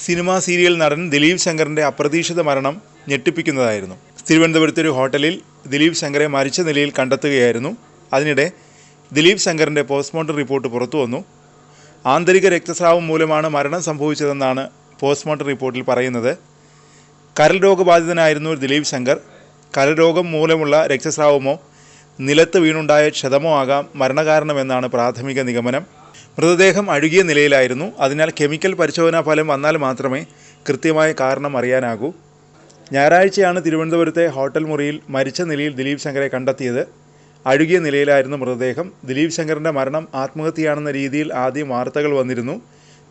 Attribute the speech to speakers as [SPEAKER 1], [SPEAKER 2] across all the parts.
[SPEAKER 1] Cinema serial നടൻ ദിലീപ് ശങ്കറിൻ്റെ അപ്രതീക്ഷിത മരണം ഞെട്ടിപ്പിക്കുന്നതായിരുന്നു. തിരുവനന്തപുരത്തെ ഒരു ഹോട്ടലിൽ ദിലീപ് ശങ്കറെ മരിച്ച നിലയിൽ കണ്ടെത്തുകയായിരുന്നു. അതിനിടെ ദിലീപ് ശങ്കറിൻ്റെ പോസ്റ്റ്മോർട്ടം റിപ്പോർട്ട് പുറത്തു വന്നു. ആന്തരിക രക്തസ്രാവം മൂലമാണ് മരണം സംഭവിച്ചതെന്നാണ് പോസ്റ്റ്മോർട്ടം റിപ്പോർട്ടിൽ പറയുന്നത്. കരൾ രോഗബാധിതനായിരുന്നു ദിലീപ് ശങ്കർ. കരൾ രോഗം മൂലമുള്ള രക്തസ്രാവമോ നിലത്ത് വീണുണ്ടായ ക്ഷതമോ ആകാം മരണകാരണമെന്നാണ് പ്രാഥമിക നിഗമനം. മൃതദേഹം അഴുകിയ നിലയിലായിരുന്നു. അതിനാൽ കെമിക്കൽ പരിശോധനാ ഫലം വന്നാൽ മാത്രമേ കൃത്യമായ കാരണം അറിയാനാകൂ. ഞായറാഴ്ചയാണ് തിരുവനന്തപുരത്തെ ഹോട്ടൽ മുറിയിൽ മരിച്ച നിലയിൽ ദിലീപ് ശങ്കറെ കണ്ടെത്തിയത്. അഴുകിയ നിലയിലായിരുന്നു മൃതദേഹം. ദിലീപ് ശങ്കറിൻ്റെ മരണം ആത്മഹത്യയാണെന്ന രീതിയിൽ ആദ്യം വാർത്തകൾ വന്നിരുന്നു.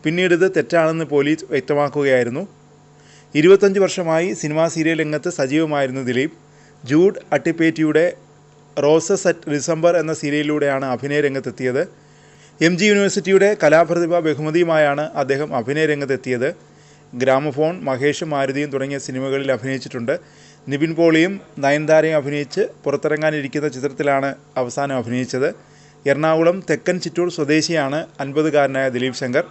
[SPEAKER 1] പിന്നീട് ഇത് തെറ്റാണെന്ന് പോലീസ് വ്യക്തമാക്കുകയായിരുന്നു. 25 വർഷമായി സിനിമാ സീരിയൽ രംഗത്ത് സജീവമായിരുന്നു ദിലീപ്. ജൂഡ് അട്ടിപ്പേറ്റിയുടെ റോസസ് അറ്റ് ഡിസംബർ എന്ന സീരിയലിലൂടെയാണ് അഭിനയ രംഗത്തെത്തിയത്. MG യൂണിവേഴ്സിറ്റിയുടെ കലാപ്രതിഭ ബഹുമതിയുമായാണ് അദ്ദേഹം അഭിനയ രംഗത്തെത്തിയത്. ഗ്രാമഫോൺ, മഹേഷും മാരുതിയും തുടങ്ങിയ സിനിമകളിൽ അഭിനയിച്ചിട്ടുണ്ട്. നിവിൻ പോളിയും നയൻതാരയും അഭിനയിച്ച് പുറത്തിറങ്ങാനിരിക്കുന്ന ചിത്രത്തിലാണ് അവസാനം അഭിനയിച്ചത്. എറണാകുളം തെക്കൻ ചിറ്റൂർ സ്വദേശിയാണ് 50-കാരനായ ദിലീപ് ശങ്കർ.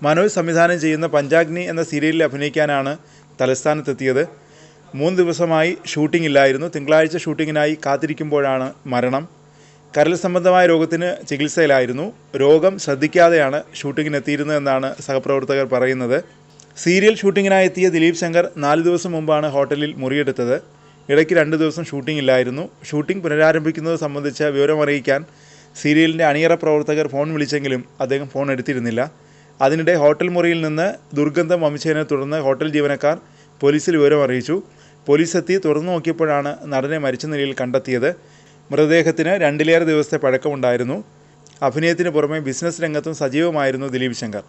[SPEAKER 1] മനോജ് സംവിധാനം ചെയ്യുന്ന പഞ്ചാഗ്നി എന്ന സീരിയലിൽ അഭിനയിക്കാനാണ് തലസ്ഥാനത്തെത്തിയത്. 3 ദിവസമായി ഷൂട്ടിംഗ് ഇല്ലായിരുന്നു. തിങ്കളാഴ്ച ഷൂട്ടിങ്ങിനായി കാത്തിരിക്കുമ്പോഴാണ് മരണം. കരൾ സംബന്ധമായ രോഗത്തിന് ചികിത്സയിലായിരുന്നു. രോഗം ശ്രദ്ധിക്കാതെയാണ് ഷൂട്ടിങ്ങിനെത്തിയിരുന്നതെന്നാണ് സഹപ്രവർത്തകർ പറയുന്നത്. സീരിയൽ ഷൂട്ടിങ്ങിനായി എത്തിയ ദിലീപ് ശങ്കർ 4 ദിവസം മുമ്പാണ് ഹോട്ടലിൽ മുറിയെടുത്തത്. ഇടയ്ക്ക് 2 ദിവസം ഷൂട്ടിംഗ് ഇല്ലായിരുന്നു. ഷൂട്ടിംഗ് പുനരാരംഭിക്കുന്നത് സംബന്ധിച്ച വിവരമറിയിക്കാൻ സീരിയലിൻ്റെ അണിയറ പ്രവർത്തകർ ഫോൺ വിളിച്ചെങ്കിലും അദ്ദേഹം ഫോൺ എടുത്തിരുന്നില്ല. അതിനിടെ ഹോട്ടൽ മുറിയിൽ നിന്ന് ദുർഗന്ധം വമിച്ചതിനെ തുടർന്ന് ഹോട്ടൽ ജീവനക്കാർ പോലീസിൽ വിവരം അറിയിച്ചു. പോലീസ് എത്തി തുറന്നു നോക്കിയപ്പോഴാണ് നടനെ മരിച്ച നിലയിൽ കണ്ടെത്തിയത്. മൃതദേഹത്തിന് 2 ദിവസത്തെ പഴക്കമുണ്ടായിരുന്നു. അഭിനയത്തിന് പുറമെ ബിസിനസ് രംഗത്തും സജീവമായിരുന്നു ദിലീപ് ശങ്കർ.